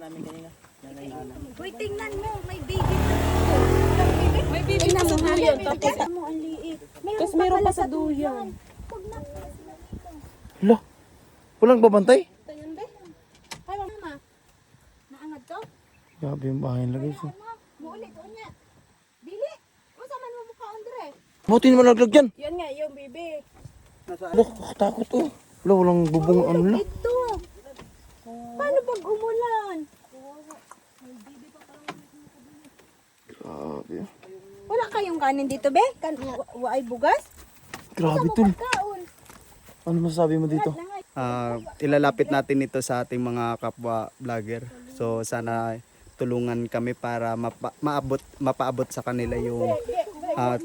namin kanina. Uy, tingnan mo, may baby pa dito. May baby pa sa duyan. Tingnan mo, ang liit. Tapos meron pa sa duyan. Pag nakita dito. Hala, walang babantay? Tingnan ba? Ay, mama. Naangad to? Grabe yung bahay nila guys. Mama, muulit doon niya. Dili. Masaman mo mukha, Andre. Buti naman naglag dyan. Yan nga, yung baby. Hala, kakatakot oh. Hala, walang bubong ano na. Ito. Paano pag umulan? Grabe. Wala kayong kanin dito, be? Ay bugas? Grabe tol. Kaon. Ano masasabi mo dito? Ilalapit natin ito sa ating mga kapwa vlogger. So sana tulungan kami para mapaabot sa kanila yung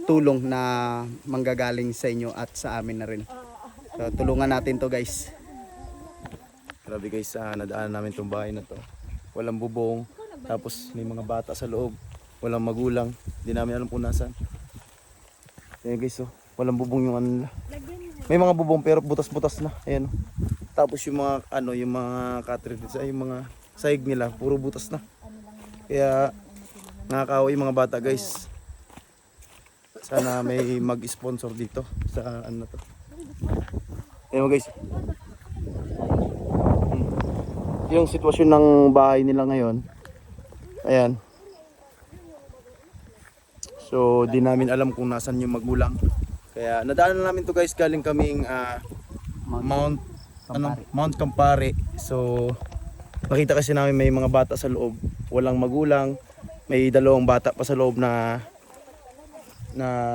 tulong na manggagaling sa inyo at sa amin na rin. So tulungan natin to guys. Grabe guys, nadaanan namin itong bahay na to. Walang bubong, tapos may mga bata sa loob. Walang magulang, hindi namin alam kung nasaan. Ayan guys, oh, walang bubong yung ano nila. May mga bubong pero butas-butas na. Ayan. Tapos yung mga yung mga cartridges, yung mga sahig nila, puro butas na. Kaya nakakaawa yung mga bata guys. Sana may mag-sponsor dito sa ano to. Ayan guys. Yung sitwasyon ng bahay nila ngayon. Ayan. So, di namin alam kung nasan yung magulang. Kaya nadaanan namin to guys, galing kaming Mount Campare. So, nakita kasi namin may mga bata sa loob, walang magulang. May dalawang bata pa sa loob na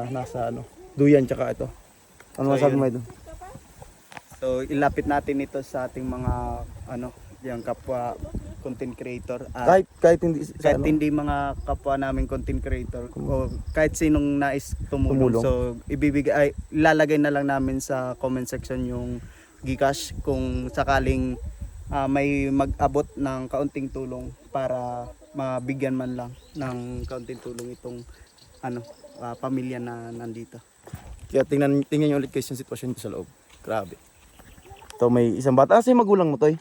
nasa duyan tsaka ito. Ano masabi mo ito? So ilapit natin ito sa ating mga yung kapwa content creator at Kahit hindi kahit hindi mga kapwa namin content creator o kahit sinong nais tumulong. So ilalagay na lang namin sa comment section yung GCash kung sakaling may mag-abot ng kaunting tulong para mabigyan man lang ng kaunting tulong itong pamilya na nandito. Kaya tingnan niyo ulit guys yung sitwasyon dito sa loob. Grabe. Ito may isang bata. Asa yung magulang mo, Toy?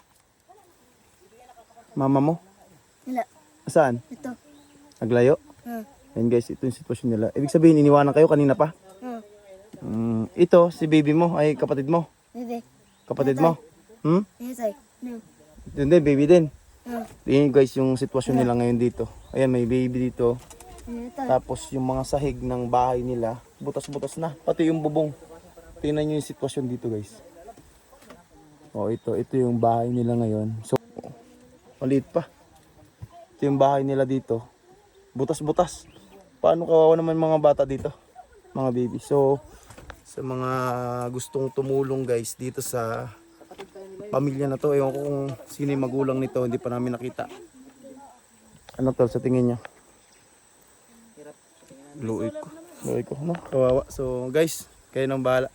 Mama mo? Wala. Saan? Ito. Naglayo? Ayun guys, ito yung sitwasyon nila. Ibig sabihin, iniwanan kayo kanina pa? Ito, si baby mo, ay kapatid mo? Hindi. Kapatid mo? Yes, ay. No. Yun din, baby din. Tingnan guys yung sitwasyon nila ngayon dito. Ayan, may baby dito. Ito. Tapos yung mga sahig ng bahay nila, butas-butas na. Pati yung bubong. Tingnan nyo yung sitwasyon dito guys. Oh, ito yung bahay nila ngayon. So, maliit pa. Ito yung bahay nila dito. Butas-butas. Paano kawawa naman mga bata dito? Mga baby. So, sa mga gustong tumulong guys dito sa pamilya na to, ewan ko kung sino yung magulang nito, hindi pa namin nakita. Ano tol sa tingin nyo? Luoy ko. No? Kawawa. So guys, kayo nang bahala.